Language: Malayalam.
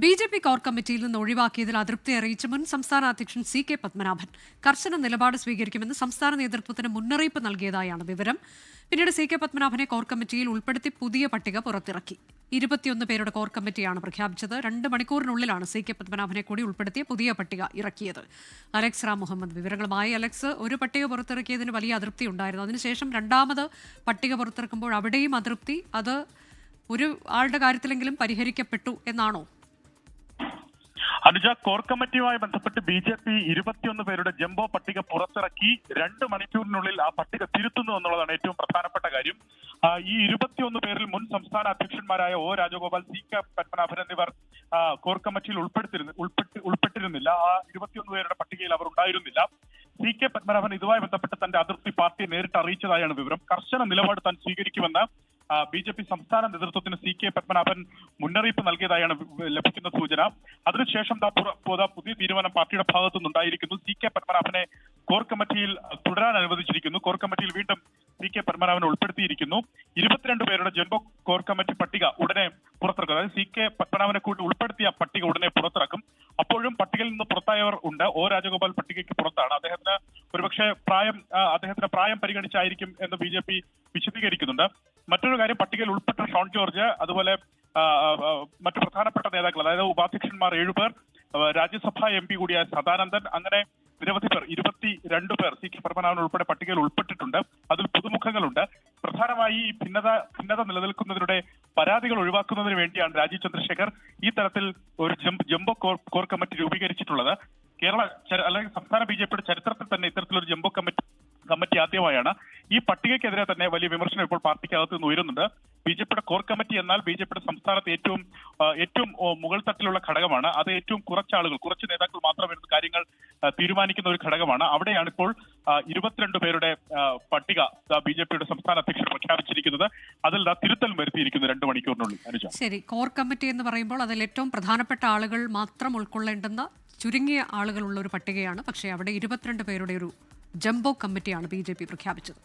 ബി.ജെ.പി കോർ കമ്മിറ്റിയിൽ നിന്ന് ഒഴിവാക്കിയതിൽ അതൃപ്തി അറിയിച്ച മുൻ സംസ്ഥാന അധ്യക്ഷൻ സി.കെ. പത്മനാഭൻ കർശന നിലപാട് സ്വീകരിക്കുമെന്ന് സംസ്ഥാന നേതൃത്വത്തിന് മുന്നറിയിപ്പ് നൽകിയതായാണ് വിവരം. പിന്നീട് സി.കെ. പത്മനാഭനെ കോർ കമ്മിറ്റിയിൽ ഉൾപ്പെടുത്തി പുതിയ പട്ടിക പുറത്തിറക്കി. 21 പേരുടെ കോർ കമ്മിറ്റിയാണ് പ്രഖ്യാപിച്ചത്. 2 മണിക്കൂറിനുള്ളിലാണ് സി.കെ. പത്മനാഭനെ കൂടി ഉൾപ്പെടുത്തിയ പുതിയ പട്ടിക ഇറക്കിയത്. അലക്സ് റാം മുഹമ്മദ് വിവരങ്ങളുമായി. അലക്സ്, ഒരു പട്ടിക പുറത്തിറക്കിയതിന് വലിയ അതൃപ്തി ഉണ്ടായിരുന്നു. അതിനുശേഷം രണ്ടാമത് പട്ടിക പുറത്തിറക്കുമ്പോൾ അവിടെയും അതൃപ്തി. അത് ഒരു ആളുടെ കാര്യത്തിലെങ്കിലും പരിഹരിക്കപ്പെട്ടു എന്നാണോ? അനുജ, കോർ കമ്മിറ്റിയുമായി ബന്ധപ്പെട്ട് ബി.ജെ.പി 21 പേരുടെ ജംബോ പട്ടിക പുറത്തിറക്കി. 2 മണിക്കൂറിനുള്ളിൽ ആ പട്ടിക തിരുത്തുന്നു എന്നുള്ളതാണ് ഏറ്റവും പ്രധാനപ്പെട്ട കാര്യം. ഈ 21 പേരിൽ മുൻ സംസ്ഥാന അധ്യക്ഷന്മാരായ ഒ രാജഗോപാൽ, സി.കെ. പത്മനാഭൻ എന്നിവർ കോർ കമ്മിറ്റിയിൽ ഉൾപ്പെട്ടിരുന്നില്ല. ആ 21 പേരുടെ പട്ടികയിൽ അവർ ഉണ്ടായിരുന്നില്ല. സി.കെ. പത്മനാഭൻ ഇതുമായി ബന്ധപ്പെട്ട് തന്റെ അതൃപ്തി പാർട്ടിയെ നേരിട്ട് അറിയിച്ചതായാണ് വിവരം. കർശന നിലപാട് താൻ സ്വീകരിക്കുമെന്ന് ബി.ജെ.പി സംസ്ഥാന നേതൃത്വത്തിന് സി.കെ. പത്മനാഭൻ മുന്നറിയിപ്പ് നൽകിയതായാണ് ലഭിക്കുന്ന സൂചന. അതിനുശേഷം പുതിയ തീരുമാനം പാർട്ടിയുടെ ഭാഗത്തു നിന്നുണ്ടായിരിക്കുന്നു. സി.കെ. പത്മനാഭനെ കോർ കമ്മിറ്റിയിൽ തുടരാൻ അനുവദിച്ചിരിക്കുന്നു. കോർ കമ്മിറ്റിയിൽ വീണ്ടും സി.കെ. പത്മനാഭനെ ഉൾപ്പെടുത്തിയിരിക്കുന്നു. 22 പേരുടെ ജംബോ കോർ കമ്മിറ്റി പട്ടിക ഉടനെ പുറത്തിറക്കും. അതായത് സി.കെ. പത്മനാഭനെ കൂടി ഉൾപ്പെടുത്തിയ പട്ടിക ഉടനെ പുറത്തിറക്കും. അപ്പോഴും പട്ടികയിൽ നിന്ന് പുറത്തായവർ ഉണ്ട്. ഒ രാജഗോപാൽ പട്ടികയ്ക്ക് പുറത്താണ്. അദ്ദേഹത്തിന് ഒരുപക്ഷെ പ്രായം പരിഗണിച്ചായിരിക്കും എന്ന് ബി.ജെ.പി വിശദീകരിക്കുന്നുണ്ട്. മറ്റൊരു കാര്യം, പട്ടികയിൽ ഉൾപ്പെട്ട ഷോൺ ജോർജ്, അതുപോലെ മറ്റു പ്രധാനപ്പെട്ട നേതാക്കൾ, അതായത് ഉപാധ്യക്ഷന്മാർ 7 പേർ, രാജ്യസഭാ എം പി കൂടിയായ സദാനന്ദൻ, അങ്ങനെ നിരവധി പേർ, 22 പേർ സി.കെ. പത്മനാഭൻ ഉൾപ്പെടെ പട്ടികയിൽ ഉൾപ്പെട്ടിട്ടുണ്ട്. അതിൽ പുതുമുഖങ്ങളുണ്ട്. പ്രധാനമായി ഈ ഭിന്നത നിലനിൽക്കുന്നതിലൂടെ പരാതികൾ ഒഴിവാക്കുന്നതിന് വേണ്ടിയാണ് രാജീവ് ചന്ദ്രശേഖർ ഈ തരത്തിൽ ഒരു ജംബോ കോർ കമ്മിറ്റി രൂപീകരിച്ചിട്ടുള്ളത്. അല്ലെങ്കിൽ സംസ്ഥാന ബി.ജെ.പിയുടെ ചരിത്രത്തിൽ തന്നെ ഇത്തരത്തിലൊരു ജംബോ കമ്മിറ്റി ആദ്യമായാണ്. ഈ പട്ടികയ്ക്കെതിരെ തന്നെ വലിയ വിമർശനം ഇപ്പോൾ പാർട്ടിക്കകത്ത് നിന്ന് ഉയരുന്നുണ്ട്. ബി.ജെ.പിയുടെ കോർ കമ്മിറ്റി എന്നാൽ ബി.ജെ.പിയുടെ സംസ്ഥാനത്ത് ഏറ്റവും മുകൾ തട്ടിലുള്ള ഘടകമാണ്. അത് ഏറ്റവും കുറച്ച് നേതാക്കൾ മാത്രം ഇരുന്ന് കാര്യങ്ങൾ തീരുമാനിക്കുന്ന ഒരു ഘടകമാണ്. അവിടെയാണ് ഇപ്പോൾ 22 പേരുടെ പട്ടിക ബി.ജെ.പിയുടെ സംസ്ഥാന അധ്യക്ഷൻ പ്രഖ്യാപിച്ചിരിക്കുന്നത്. അതിൽ തിരുത്തൽ വരുത്തിയിരിക്കുന്നു 2 മണിക്കൂറിനുള്ളിൽ. അനുജ, ശരി, കോർ കമ്മിറ്റി എന്ന് പറയുമ്പോൾ അതിൽ ഏറ്റവും പ്രധാനപ്പെട്ട ആളുകൾ മാത്രം ഉൾക്കൊള്ളേണ്ടുന്ന ചുരുങ്ങിയ ആളുകളുള്ള ഒരു പട്ടികയാണ്. പക്ഷേ അവിടെ 22 പേരുടെ ഒരു ജംബോ കമ്മിറ്റിയാണ് ബി.ജെ.പി പ്രഖ്യാപിച്ചത്.